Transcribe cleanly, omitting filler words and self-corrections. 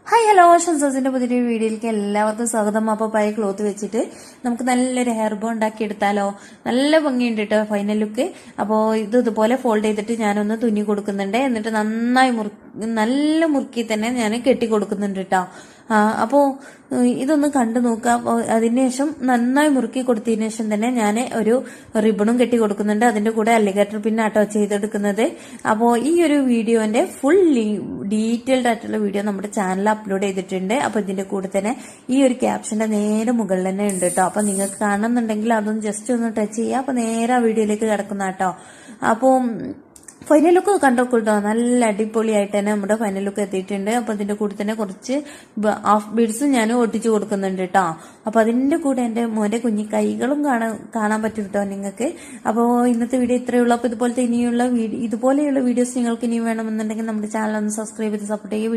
Hi hello ഷൻസോസിന്റെ പുതിയൊരു വീഡിയോയിലേക്ക് എല്ലാവർക്കും സ്വാഗതം. അപ്പോൾ പഴയ ക്ലോത്ത് വെച്ചിട്ട് നമുക്ക് നല്ലൊരു ഹെയർ ബോ ഉണ്ടാക്കി എടുത്താലോ. നല്ല ഭംഗിയുണ്ട് കേട്ടോ ഫൈനൽ ലുക്ക്. അപ്പോൾ ഇതുപോലെ ഫോൾഡ് ചെയ്തിട്ട് ഞാനൊന്ന് തുന്നി കൊടുക്കുന്നുണ്ട്. എന്നിട്ട് നന്നായി നല്ല മുറുക്കി തന്നെ ഞാൻ കെട്ടി കൊടുക്കുന്നുണ്ട് കേട്ടോ. അപ്പോൾ ഇതൊന്ന് കണ്ടു നോക്കാം. അതിന് ശേഷം നന്നായി മുറുക്കി കൊടുത്തതിന് ശേഷം തന്നെ ഞാൻ ഒരു റിബണും കെട്ടി കൊടുക്കുന്നുണ്ട്. അതിന്റെ കൂടെ അല്ലിഗേറ്റർ പിന്നാട്ടോ ചെയ്തെടുക്കുന്നത്. അപ്പോൾ ഈ ഒരു വീഡിയോന്റെ ഫുൾ ഡീറ്റെയിൽഡ് ആയിട്ടുള്ള വീഡിയോ നമ്മുടെ ചാനലിൽ അപ്ലോഡ് ചെയ്തിട്ടുണ്ട്. അപ്പോൾ ഇതിന്റെ കൂടെ തന്നെ ഈ ഒരു ക്യാപ്ഷന്റെ നേരെ മുകളിൽ തന്നെ ഉണ്ട് കേട്ടോ. അപ്പോൾ നിങ്ങൾക്ക് കാണുന്നുണ്ടെങ്കിൽ അതൊന്ന് ജസ്റ്റ് ഒന്ന് ടച്ച് ചെയ്യുക. അപ്പോൾ നേരെ ആ വീഡിയോയിലേക്ക് കിടക്കുന്ന കേട്ടോ. അപ്പോൾ ഫൈനൽ ലുക്ക് കണ്ടോക്കൂട്ടോ, നല്ല അടിപൊളിയായിട്ട് തന്നെ നമ്മുടെ ഫൈനൽ ലുക്ക് എത്തിയിട്ടുണ്ട്. അപ്പൊ അതിന്റെ കൂടെ തന്നെ കുറച്ച് ഹാഫ് ബീഡ്സും ഞാൻ ഒട്ടിച്ചു കൊടുക്കുന്നുണ്ട് കേട്ടോ. അപ്പൊ അതിന്റെ കൂടെ എന്റെ മോന്റെ കുഞ്ഞി കൈകളും കാണാൻ പറ്റും കേട്ടോ നിങ്ങൾക്ക്. അപ്പോൾ ഇന്നത്തെ വീഡിയോ ഇത്രയേ ഉള്ളൂ. അപ്പൊ ഇതുപോലെയുള്ള വീഡിയോസ് നിങ്ങൾക്ക് ഇനിയും വേണമെന്നുണ്ടെങ്കിൽ നമ്മുടെ ചാനൽ ഒന്ന് സബ്സ്ക്രൈബ് ചെയ്ത് സപ്പോർട്ട് ചെയ്യുക.